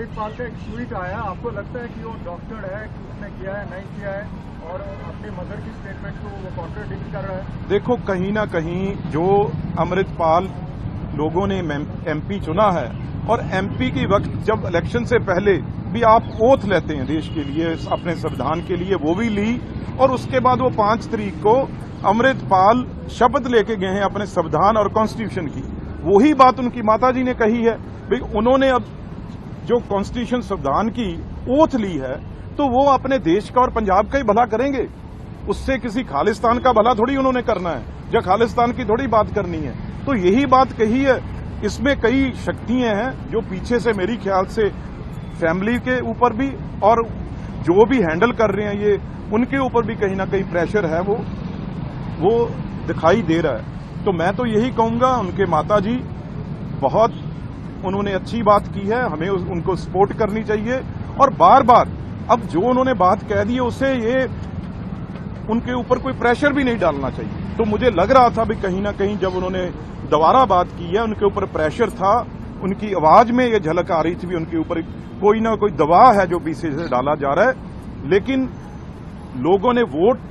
अमृतपाल का एक ट्वीट आया, आपको लगता है कि वो डॉक्टर है कि उसने किया है नहीं किया है, और अपनी मदर की स्टेटमेंट को वो कॉन्ट्राडिक्ट कर रहा है? देखो, कहीं ना कहीं जो अमृतपाल लोगों ने एमपी चुना है, और एमपी की वक्त जब इलेक्शन से पहले भी आप ओथ लेते हैं देश के लिए, अपने संविधान के लिए, वो भी ली, और उसके बाद वो 5 तारीख को अमृतपाल शपथ लेके गए हैं अपने संविधान और कॉन्स्टिट्यूशन की। वही बात उनकी माताजी ने कही है, भाई उन्होंने अब जो कॉन्स्टिट्यूशन संविधान की ओथ ली है, तो वो अपने देश का और पंजाब का ही भला करेंगे। उससे किसी खालिस्तान का भला थोड़ी उन्होंने करना है, या खालिस्तान की थोड़ी बात करनी है। तो यही बात कही है। इसमें कई शक्तियां हैं जो पीछे से, मेरी ख्याल से फैमिली के ऊपर भी, और जो भी हैंडल कर रहे हैं ये, उनके ऊपर भी कहीं ना कहीं प्रेशर है, वो दिखाई दे रहा है। तो मैं तो यही कहूंगा, उनके माताजी बहुत उन्होंने अच्छी बात की है, हमें उनको सपोर्ट करनी चाहिए। और बार बार अब जो उन्होंने बात कह दी है, उससे ये उनके ऊपर कोई प्रेशर भी नहीं डालना चाहिए। तो मुझे लग रहा था भी कहीं ना कहीं जब उन्होंने दोबारा बात की है, उनके ऊपर प्रेशर था, उनकी आवाज में ये झलक आ रही थी भी उनके ऊपर कोई ना कोई दबाव है जो पीछे से डाला जा रहा है। लेकिन लोगों ने वोट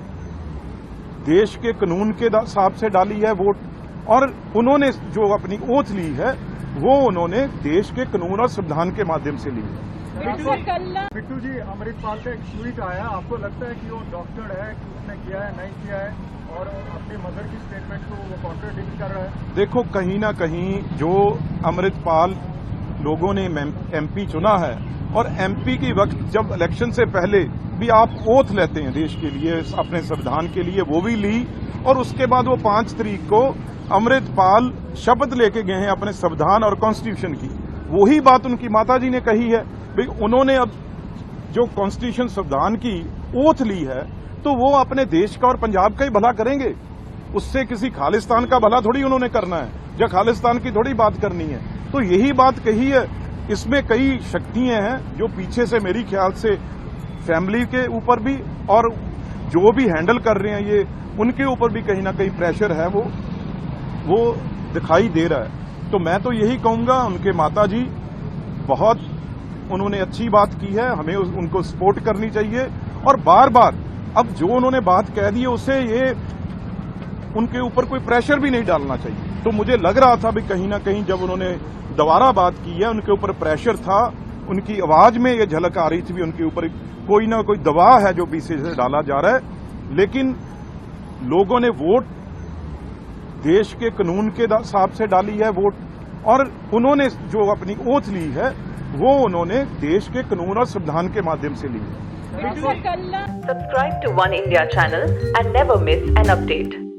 देश के कानून के हिसाब से डाली है वोट, और उन्होंने जो अपनी ओथ ली है वो उन्होंने देश के कानून और संविधान के माध्यम से ली है। बिट्टू जी, अमृतपाल का एक ट्वीट आया, आपको लगता है कि वो डॉक्टर है कि उसने किया है नहीं किया है, और अपनी मदर की स्टेटमेंट को वो कॉन्ट्राडिक्ट कर रहा है? देखो, कहीं ना कहीं जो अमृतपाल लोगों ने एमपी चुना है, और एमपी की वक्त जब इलेक्शन से पहले भी आप ओथ लेते हैं देश के लिए, अपने संविधान के लिए, वो भी ली, और उसके बाद वो 5 तारीख को अमृतपाल शपथ लेके गए हैं अपने संविधान और कॉन्स्टिट्यूशन की। वही बात उनकी माताजी ने कही है, भाई उन्होंने अब जो कॉन्स्टिट्यूशन संविधान की ओथ ली है, तो वो अपने देश का और पंजाब का ही भला करेंगे। उससे किसी खालिस्तान का भला थोड़ी उन्होंने करना है, या खालिस्तान की थोड़ी बात करनी है। तो यही बात कही है। इसमें कई शक्तियां हैं जो पीछे से, मेरी ख्याल से फैमिली के ऊपर भी, और जो भी हैंडल कर रहे हैं ये, उनके ऊपर भी कहीं ना कहीं प्रेशर है, वो दिखाई दे रहा है। तो मैं तो यही कहूंगा, उनके माताजी बहुत उन्होंने अच्छी बात की है, हमें उनको सपोर्ट करनी चाहिए। और बार बार अब जो उन्होंने बात कह दी है, उससे ये उनके ऊपर कोई प्रेशर भी नहीं डालना चाहिए। तो मुझे लग रहा था भी कहीं ना कहीं जब उन्होंने दोबारा बात की है, उनके ऊपर प्रेशर था, उनकी आवाज में ये झलक आ रही थी भी उनके ऊपर कोई ना कोई दबाव है जो पीछे से डाला जा रहा है। लेकिन लोगों ने वोट देश के कानून के हिसाब से डाली है वोट, और उन्होंने जो अपनी ओथ ली है वो उन्होंने देश के कानून और संविधान के माध्यम से ली है। Subscribe to One India channel and never miss an update.